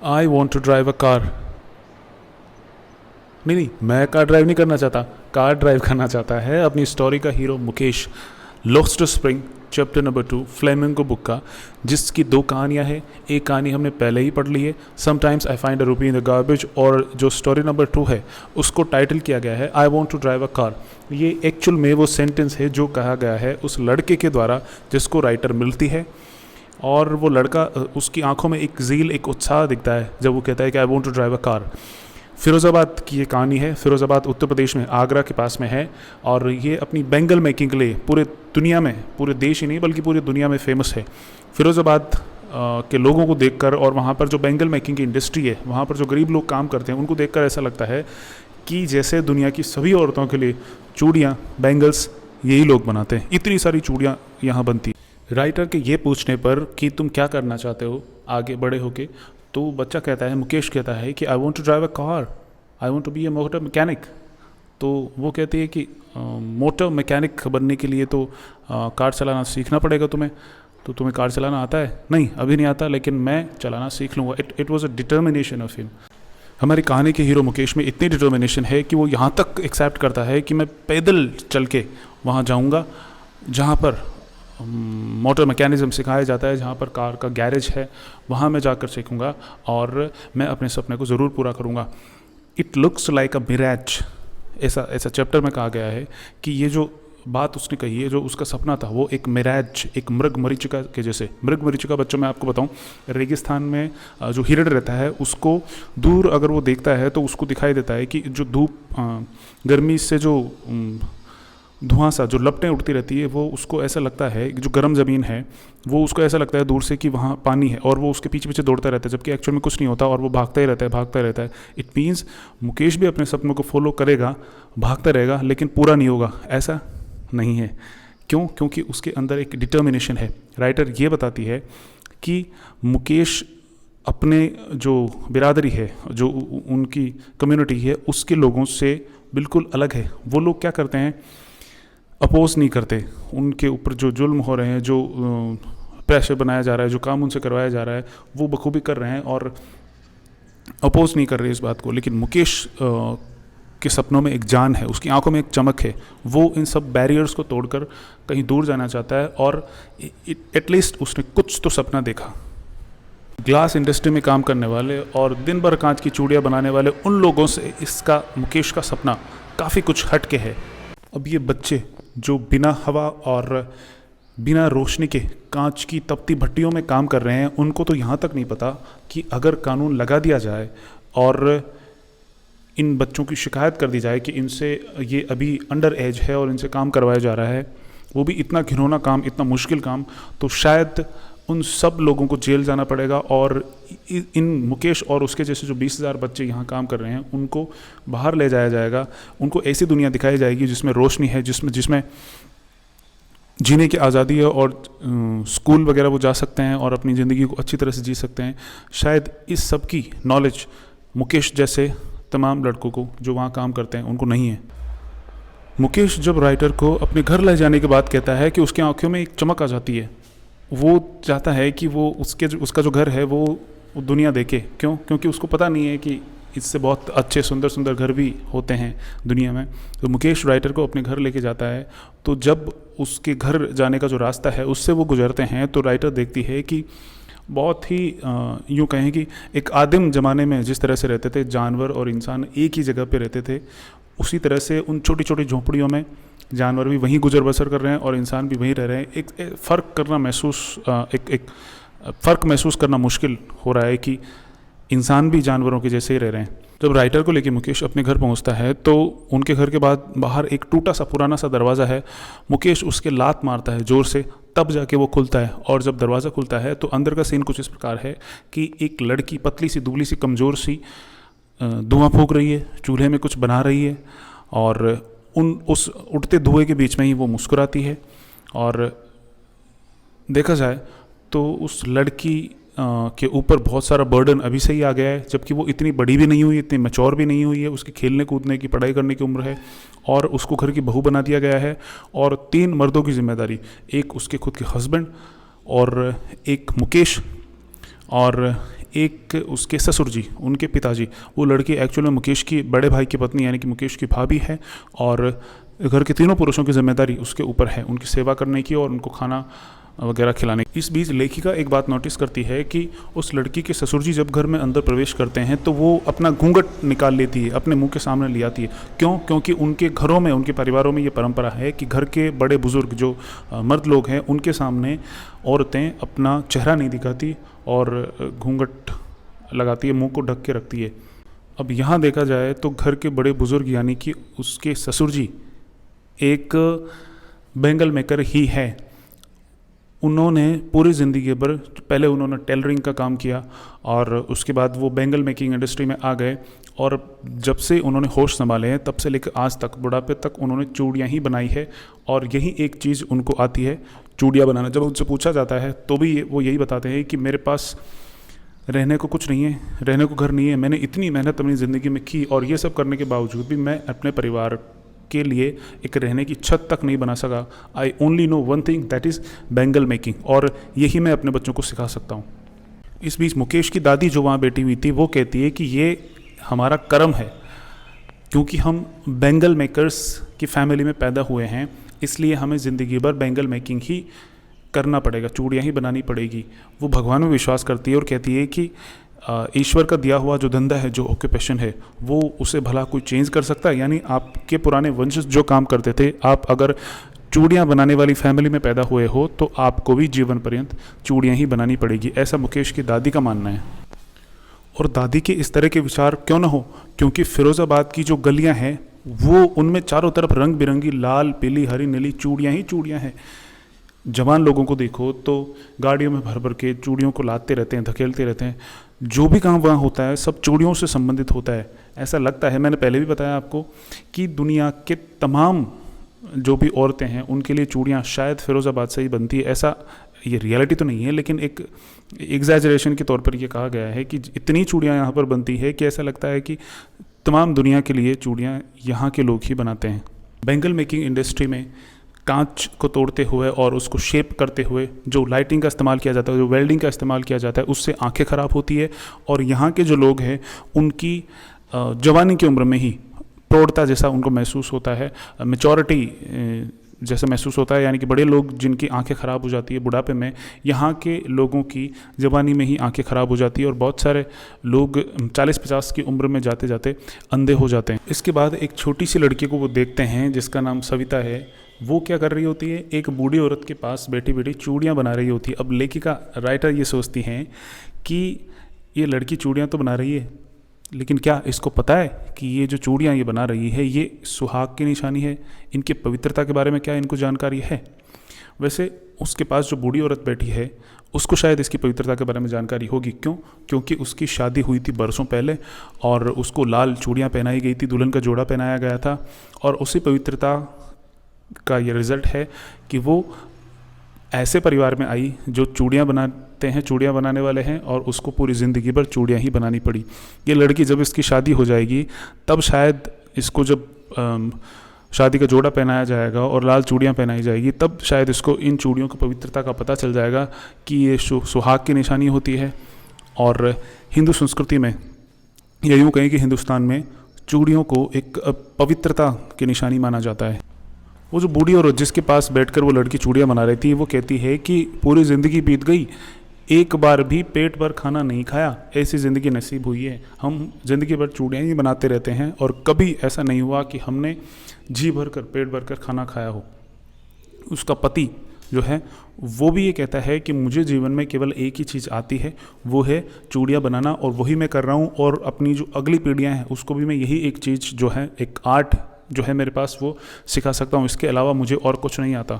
I want to drive a car. नहीं नहीं, मैं कार ड्राइव नहीं करना चाहता, कार ड्राइव करना चाहता है अपनी स्टोरी का hero Mukesh. Lost spring chapter number 2 flamingo book का, जिसकी 2 कहानियाँ हैं। एक कहानी हमने पहले ही पढ़ ली है, समटाइम्स आई फाइंड अ रूपी इन द गार्बेज, और जो स्टोरी नंबर 2 है उसको टाइटल किया गया है I want to drive a car. ये एक्चुअल में वो सेंटेंस है जो कहा गया है उस लड़के के द्वारा जिसको राइटर मिलती है, और वो लड़का, उसकी आंखों में एक ज़ील, एक उत्साह दिखता है जब वो कहता है कि I want to drive a car. Firozabad की ये कहानी है। फ़िरोज़ाबाद उत्तर प्रदेश में, आगरा के पास में है, और ये अपनी बैंगल मेकिंग के लिए पूरे दुनिया में, पूरे देश ही नहीं बल्कि पूरी दुनिया में फेमस है। फ़िरोज़ाबाद के लोगों को देखकर, और वहाँ पर जो बैंगल मेकिंग की इंडस्ट्री है, वहाँ पर जो गरीब लोग काम करते हैं, उनको देखकर ऐसा लगता है कि जैसे दुनिया की सभी औरतों के लिए चूड़ियाँ, बैंगल्स यही लोग बनाते हैं। इतनी सारी चूड़ियाँ यहाँ बनती हैं। राइटर के ये पूछने पर कि तुम क्या करना चाहते हो आगे बड़े होके, तो बच्चा कहता है, मुकेश कहता है कि I want to drive a car, I want to be a motor mechanic. तो वो कहती है कि मोटर मैकेनिक बनने के लिए तो कार चलाना सीखना पड़ेगा तुम्हें। तो तुम्हें कार चलाना आता है? नहीं, अभी नहीं आता, लेकिन मैं चलाना सीख लूँगा। It was a determination of him. हमारी कहानी के हीरो मुकेश में इतनी डिटर्मिनेशन है कि वो यहाँ तक एक्सेप्ट करता है कि मैं पैदल चल के वहाँ जाऊँगा जहाँ पर मोटर मैकेनिज़्म सिखाया जाता है, जहाँ पर कार का गैरेज है, वहाँ मैं जाकर सीखूँगा और मैं अपने सपने को ज़रूर पूरा करूँगा। It looks like a mirage, ऐसा ऐसा चैप्टर में कहा गया है कि ये जो बात उसने कही है, जो उसका सपना था, वो एक मिराज, एक मृग मरीचिका के जैसे। मृग मरीचिका, बच्चों मैं आपको बताऊं, रेगिस्तान में जो हिरण रहता है उसको दूर अगर वो देखता है तो उसको दिखाई देता है कि जो धूप, गर्मी से जो धुआं सा, जो लपटें उठती रहती है, वो उसको ऐसा लगता है कि जो गर्म ज़मीन है वो उसको ऐसा लगता है दूर से कि वहाँ पानी है, और वो उसके पीछे पीछे दौड़ता रहता है, जबकि एक्चुअल में कुछ नहीं होता, और वो भागता ही रहता है, भागता रहता है। इट मीन्स मुकेश भी अपने सपनों को फॉलो करेगा, भागता रहेगा, लेकिन पूरा नहीं होगा, ऐसा नहीं है। क्यों? क्योंकि उसके अंदर एक डिटर्मिनेशन है। राइटर ये बताती है कि मुकेश अपने जो बिरादरी है, जो उनकी कम्युनिटी है, उसके लोगों से बिल्कुल अलग है। वो लोग क्या करते हैं, अपोज नहीं करते उनके ऊपर जो जुल्म हो रहे हैं, जो प्रेशर बनाया जा रहा है, जो काम उनसे करवाया जा रहा है, वो बखूबी कर रहे हैं और अपोज नहीं कर रहे इस बात को। लेकिन मुकेश के सपनों में एक जान है, उसकी आंखों में एक चमक है। वो इन सब बैरियर्स को तोड़कर कहीं दूर जाना चाहता है, और एटलीस्ट उसने कुछ तो सपना देखा। ग्लास इंडस्ट्री में काम करने वाले और दिन भर कांच की चूड़ियाँ बनाने वाले उन लोगों से इसका, मुकेश का सपना काफ़ी कुछ हट के है। अब ये बच्चे जो बिना हवा और बिना रोशनी के कांच की तपती भट्टियों में काम कर रहे हैं, उनको तो यहाँ तक नहीं पता कि अगर कानून लगा दिया जाए और इन बच्चों की शिकायत कर दी जाए कि इनसे ये अभी अंडर एज है और इनसे काम करवाया जा रहा है, वो भी इतना घिनौना काम, इतना मुश्किल काम, तो शायद उन सब लोगों को जेल जाना पड़ेगा, और इन मुकेश और उसके जैसे जो 20,000 बच्चे यहाँ काम कर रहे हैं उनको बाहर ले जाया जाएगा। उनको ऐसी दुनिया दिखाई जाएगी जिसमें रोशनी है, जिसमें जीने की आज़ादी है, और स्कूल वगैरह वो जा सकते हैं और अपनी ज़िंदगी को अच्छी तरह से जी सकते हैं। शायद इस सब की नॉलेज मुकेश जैसे तमाम लड़कों को जो वहाँ काम करते हैं उनको नहीं है। मुकेश जब राइटर को अपने घर ले जाने के बाद कहता है कि उसकी आंखों में एक चमक आ जाती है। वो चाहता है कि वो उसका जो घर है वो दुनिया देखे। क्यों? क्योंकि उसको पता नहीं है कि इससे बहुत अच्छे सुंदर सुंदर घर भी होते हैं दुनिया में। तो मुकेश राइटर को अपने घर लेके जाता है, तो जब उसके घर जाने का जो रास्ता है उससे वो गुजरते हैं, तो राइटर देखती है कि बहुत ही यूँ कहें कि एक आदिम ज़माने में जिस तरह से रहते थे जानवर और इंसान एक ही जगह पे रहते थे, उसी तरह से उन छोटी छोटी झोंपड़ियों में जानवर भी वहीं गुजर बसर कर रहे हैं और इंसान भी वहीं रह रहे हैं। एक फ़र्क करना एक फ़र्क महसूस करना मुश्किल हो रहा है कि इंसान भी जानवरों के जैसे ही रह रहे हैं। जब राइटर को लेके मुकेश अपने घर पहुंचता है, तो उनके घर के बाद बाहर एक टूटा सा पुराना सा दरवाज़ा है। मुकेश उसके लात मारता है ज़ोर से, तब जाके वो खुलता है, और जब दरवाज़ा खुलता है तो अंदर का सीन कुछ इस प्रकार है कि एक लड़की पतली सी, दुबली सी, कमज़ोर सी धुआं फूंक रही है, चूल्हे में कुछ बना रही है, और उस उठते धुएं के बीच में ही वो मुस्कुराती है। और देखा जाए तो उस लड़की के ऊपर बहुत सारा बर्डन अभी से ही आ गया है, जबकि वो इतनी बड़ी भी नहीं हुई, इतनी मैच्योर भी नहीं हुई है। उसकी खेलने कूदने की, पढ़ाई करने की उम्र है, और उसको घर की बहू बना दिया गया है। और 3 मर्दों की जिम्मेदारी, एक उसके खुद के हस्बैंड, और एक मुकेश, और एक उसके ससुर जी, उनके पिताजी, वो लड़की एक्चुअल में मुकेश की बड़े भाई की पत्नी यानी कि मुकेश की भाभी है, और घर के तीनों पुरुषों की जिम्मेदारी उसके ऊपर है उनकी सेवा करने की और उनको खाना वगैरह खिलाने की। इस बीच लेखिका एक बात नोटिस करती है कि उस लड़की के ससुर जी जब घर में अंदर प्रवेश करते हैं तो वो अपना घूंघट निकाल लेती है, अपने मुंह के सामने ले आती है। क्यों? क्योंकि उनके घरों में, उनके परिवारों में ये परंपरा है कि घर के बड़े बुजुर्ग जो मर्द लोग हैं उनके सामने औरतें अपना चेहरा नहीं दिखाती और घूंघट लगाती है, मुंह को ढक के रखती है। अब यहाँ देखा जाए तो घर के बड़े बुजुर्ग यानी कि उसके ससुर जी एक बैंगल मेकर ही है। उन्होंने पूरी ज़िंदगी भर, पहले उन्होंने टेलरिंग का काम किया और उसके बाद वो बैंगल मेकिंग इंडस्ट्री में आ गए, और जब से उन्होंने होश संभाले हैं तब से लेकर आज तक, बुढ़ापे तक उन्होंने चूड़ियाँ ही बनाई है और यही एक चीज़ उनको आती है, चूड़ियाँ बनाना। जब उनसे पूछा जाता है तो भी वो यही बताते हैं कि मेरे पास रहने को कुछ नहीं है, रहने को घर नहीं है, मैंने इतनी मेहनत अपनी ज़िंदगी में की और ये सब करने के बावजूद भी मैं अपने परिवार के लिए एक रहने की छत तक नहीं बना सका। I only know one thing, that is bangle making, और यही मैं अपने बच्चों को सिखा सकता हूँ। इस बीच मुकेश की दादी जो वहाँ बैठी हुई थी वो कहती है कि ये हमारा कर्म है, क्योंकि हम बैंगल मेकर्स की फैमिली में पैदा हुए हैं, इसलिए हमें ज़िंदगी भर बैंगल मेकिंग ही करना पड़ेगा, चूड़ियाँ ही बनानी पड़ेगी। वो भगवान में विश्वास करती है और कहती है कि ईश्वर का दिया हुआ जो धंधा है, जो ऑक्यूपेशन है, वो उसे भला कोई चेंज कर सकता है? यानी आपके पुराने वंशज जो काम करते थे, आप अगर चूड़ियाँ बनाने वाली फैमिली में पैदा हुए हो तो आपको भी जीवन पर्यंत चूड़ियाँ ही बनानी पड़ेगी, ऐसा मुकेश की दादी का मानना है। और दादी के इस तरह के विचार क्यों ना हो, क्योंकि फिरोज़ाबाद की जो गलियाँ हैं वो, उनमें चारों तरफ रंग बिरंगी लाल, पीली, हरी, नीली चूड़ियाँ ही चूड़ियाँ हैं। जवान लोगों को देखो तो गाड़ियों में भर भर के चूड़ियों को लादते रहते हैं, धकेलते रहते हैं। जो भी काम वहाँ होता है सब चूड़ियों से संबंधित होता है, ऐसा लगता है। मैंने पहले भी बताया आपको कि दुनिया के तमाम जो भी औरतें हैं उनके लिए चूड़ियाँ शायद फिरोज़ाबाद से ही बनती है। ऐसा, ये रियलिटी तो नहीं है, लेकिन एक एग्जैजरेशन के तौर पर ये कहा गया है कि इतनी चूड़ियाँ यहाँ पर बनती है कि ऐसा लगता है कि तमाम दुनिया के लिए चूड़ियाँ यहाँ के लोग ही बनाते हैं। बैंगल मेकिंग इंडस्ट्री में कांच को तोड़ते हुए और उसको शेप करते हुए जो लाइटिंग का इस्तेमाल किया जाता है, जो वेल्डिंग का इस्तेमाल किया जाता है, उससे आंखें ख़राब होती है और यहाँ के जो लोग हैं उनकी जवानी की उम्र में ही प्रौढ़ता जैसा उनको महसूस होता है, मैच्योरिटी जैसा महसूस होता है। यानी कि बड़े लोग जिनकी आंखें ख़राब हो जाती है बुढ़ापे में, यहाँ के लोगों की जवानी में ही आंखें ख़राब हो जाती है और बहुत सारे लोग 40-50 की उम्र में जाते जाते अंधे हो जाते हैं। इसके बाद एक छोटी सी लड़की को वो देखते हैं जिसका नाम सविता है। वो क्या कर रही होती है, एक बूढ़ी औरत के पास बैठी बैठी चूड़ियाँ बना रही होती है। अब लेखिका, राइटर ये सोचती हैं कि ये लड़की चूड़ियाँ तो बना रही है, लेकिन क्या इसको पता है कि ये जो चूड़ियाँ ये बना रही है ये सुहाग की निशानी है? इनकी पवित्रता के बारे में क्या इनको जानकारी है? वैसे उसके पास जो बूढ़ी औरत बैठी है उसको शायद इसकी पवित्रता के बारे में जानकारी होगी। क्यों? क्योंकि उसकी शादी हुई थी बरसों पहले और उसको लाल चूड़ियाँ पहनाई गई थी, दुल्हन का जोड़ा पहनाया गया था, और उसी पवित्रता का ये रिज़ल्ट है कि वो ऐसे परिवार में आई जो चूड़ियाँ बनाते हैं, चूड़ियाँ बनाने वाले हैं, और उसको पूरी ज़िंदगी भर चूड़ियाँ ही बनानी पड़ी। ये लड़की जब इसकी शादी हो जाएगी तब शायद इसको जब शादी का जोड़ा पहनाया जाएगा और लाल चूड़ियाँ पहनाई जाएगी, तब शायद इसको इन चूड़ियों की पवित्रता का पता चल जाएगा कि ये सुहाग की निशानी होती है। और हिंदू संस्कृति में, या यूँ कहें कि हिंदुस्तान में, चूड़ियों को एक पवित्रता की निशानी माना जाता है। वो जो बूढ़ी औरत जिसके पास बैठकर वो लड़की चूड़ियाँ बना रही थी, वो कहती है कि पूरी ज़िंदगी बीत गई, एक बार भी पेट भर खाना नहीं खाया, ऐसी ज़िंदगी नसीब हुई है। हम ज़िंदगी भर चूड़ियाँ ही बनाते रहते हैं और कभी ऐसा नहीं हुआ कि हमने जी भर कर, पेट भर कर खाना खाया हो। उसका पति जो है वो भी ये कहता है कि मुझे जीवन में केवल एक ही चीज़ आती है, वो है चूड़ियाँ बनाना, और वही मैं कर रहा हूँ, और अपनी जो अगली पीढ़ियाँ हैं उसको भी मैं यही एक चीज़ जो है, एक आर्ट जो है मेरे पास, वो सिखा सकता हूँ। इसके अलावा मुझे और कुछ नहीं आता।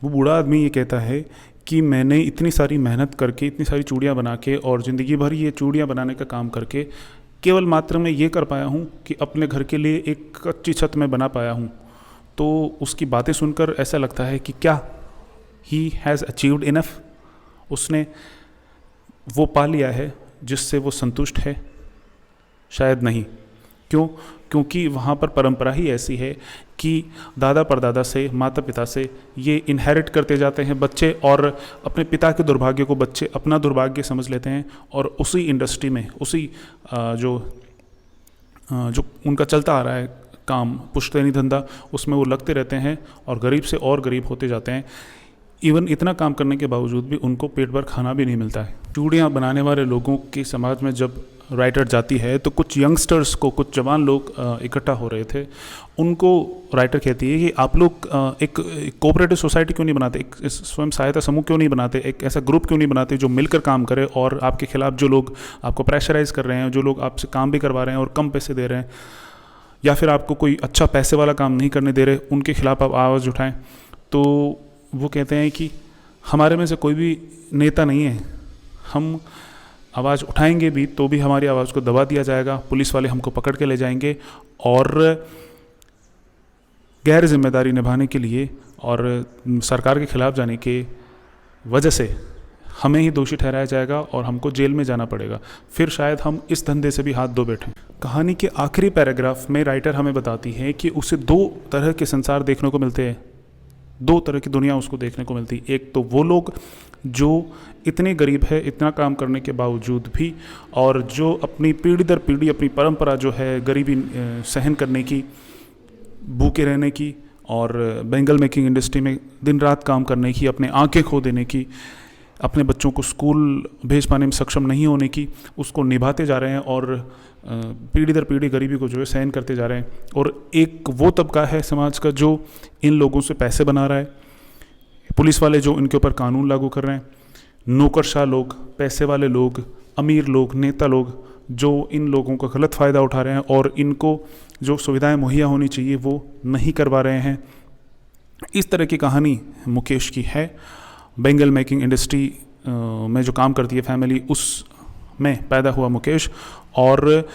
वो बूढ़ा आदमी ये कहता है कि मैंने इतनी सारी मेहनत करके, इतनी सारी चूड़ियाँ बना के और ज़िंदगी भर ये चूड़ियाँ बनाने का काम करके केवल मात्र मैं ये कर पाया हूँ कि अपने घर के लिए एक कच्ची छत में बना पाया हूँ। तो उसकी बातें सुनकर ऐसा लगता है कि क्या ही हैज़ अचीव्ड इनफ, उसने वो पा लिया है जिससे वो संतुष्ट है? शायद नहीं। क्यों? क्योंकि वहाँ पर परंपरा ही ऐसी है कि दादा परदादा से, माता पिता से ये इनहेरिट करते जाते हैं बच्चे, और अपने पिता के दुर्भाग्य को बच्चे अपना दुर्भाग्य समझ लेते हैं, और उसी इंडस्ट्री में, उसी जो उनका चलता आ रहा है काम, पुश्तैनी धंधा, उसमें वो लगते रहते हैं और गरीब से और गरीब होते जाते हैं। इवन इतना काम करने के बावजूद भी उनको पेट भर खाना भी नहीं मिलता है। चूड़ियाँ बनाने वाले लोगों की समाज में जब राइटर जाती है तो कुछ यंगस्टर्स को, कुछ जवान लोग इकट्ठा हो रहे थे। उनको राइटर कहती है कि आप लोग एक कोऑपरेटिव सोसाइटी क्यों नहीं बनाते, एक स्वयं सहायता समूह क्यों नहीं बनाते, एक ऐसा ग्रुप क्यों नहीं बनाते जो मिलकर काम करे, और आपके खिलाफ जो लोग आपको प्रेशराइज कर रहे हैं, जो लोग आपसे काम भी करवा रहे हैं और कम पैसे दे रहे हैं, या फिर आपको कोई अच्छा पैसे वाला काम नहीं करने दे रहे, उनके खिलाफ आप आवाज़ उठाएं। तो वो कहते हैं कि हमारे में से कोई भी नेता नहीं है, हम आवाज़ उठाएंगे भी तो भी हमारी आवाज़ को दबा दिया जाएगा, पुलिस वाले हमको पकड़ के ले जाएंगे, और गैर जिम्मेदारी निभाने के लिए और सरकार के खिलाफ जाने के वजह से हमें ही दोषी ठहराया जाएगा और हमको जेल में जाना पड़ेगा, फिर शायद हम इस धंधे से भी हाथ धो बैठें। कहानी के आखिरी पैराग्राफ में राइटर हमें बताती है कि उसे दो तरह के संसार देखने को मिलते हैं, दो तरह की दुनिया उसको देखने को मिलती है। एक तो वो लोग जो इतने गरीब है, इतना काम करने के बावजूद भी, और जो अपनी पीढ़ी दर पीढ़ी अपनी परंपरा जो है गरीबी सहन करने की, भूखे रहने की, और बेंगल मेकिंग इंडस्ट्री में दिन रात काम करने की, अपने आंखें खो देने की, अपने बच्चों को स्कूल भेज पाने में सक्षम नहीं होने की, उसको निभाते जा रहे हैं और पीढ़ी दर पीढ़ी गरीबी को जो है सहन करते जा रहे हैं। और एक वो तबका है समाज का जो इन लोगों से पैसे बना रहा है, पुलिस वाले जो इनके ऊपर कानून लागू कर रहे हैं, नौकरशाह लोग, पैसे वाले लोग, अमीर लोग, नेता लोग जो इन लोगों का गलत फ़ायदा उठा रहे हैं और इनको जो सुविधाएं मुहैया होनी चाहिए वो नहीं करवा रहे हैं। इस तरह की कहानी मुकेश की है। बेंगल मेकिंग इंडस्ट्री में जो काम करती है फैमिली, उस में पैदा हुआ मुकेश, और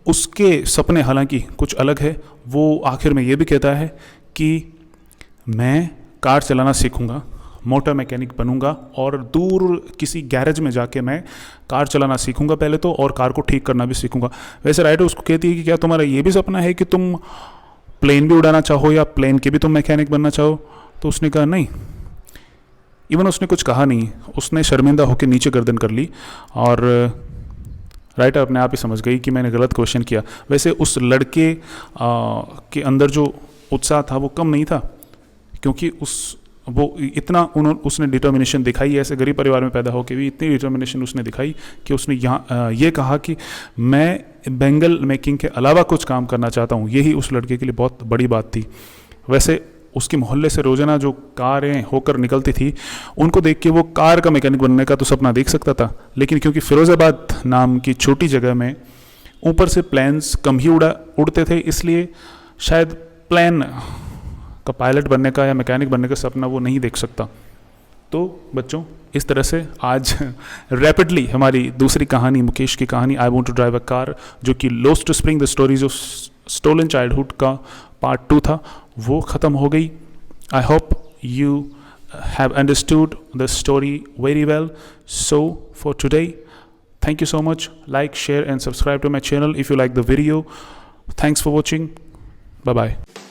उसके सपने हालांकि कुछ अलग है। वो आखिर में ये भी कहता है कि मैं कार चलाना सीखूंगा, मोटर मैकेनिक बनूंगा, और दूर किसी गैरेज में जाके मैं कार चलाना सीखूंगा पहले तो, और कार को ठीक करना भी सीखूंगा। वैसे राइटर उसको कहती है कि क्या तुम्हारा ये भी सपना है कि तुम प्लेन भी उड़ाना चाहो या प्लेन के भी तुम मैकेनिक बनना चाहो? तो उसने कहा नहीं। इवन उसने कुछ कहा नहीं, उसने शर्मिंदा होकर नीचे गर्दन कर ली, और राइटर अपने आप ही समझ गई कि मैंने गलत क्वेश्चन किया। वैसे उस लड़के के अंदर जो उत्साह था वो कम नहीं था, क्योंकि उसने डिटर्मिनेशन दिखाई, ऐसे गरीब परिवार में पैदा होकर भी इतनी डिटर्मिनेशन उसने दिखाई कि उसने यहाँ ये कहा कि मैं बेंगल मेकिंग के अलावा कुछ काम करना चाहता हूँ। यही उस लड़के के लिए बहुत बड़ी बात थी। वैसे उसके मोहल्ले से रोजाना जो कारें होकर निकलती थी, उनको देख के वो कार का मैकेनिक बनने का तो सपना देख सकता था, लेकिन क्योंकि फिरोज़ाबाद नाम की छोटी जगह में ऊपर से प्लेन्स कम ही उड़ते थे, इसलिए शायद प्लेन का पायलट बनने का या मैकेनिक बनने का सपना वो नहीं देख सकता। तो बच्चों, इस तरह से आज रैपिडली हमारी दूसरी कहानी, मुकेश की कहानी I want to drive a car, जो कि lost spring the stories of stolen childhood का पार्ट 2 था, वो ख़त्म हो गई। I hope you have understood the story very well. So for today, thank you so much. Like, share and subscribe to my channel if you like the video. Thanks for watching. Bye bye.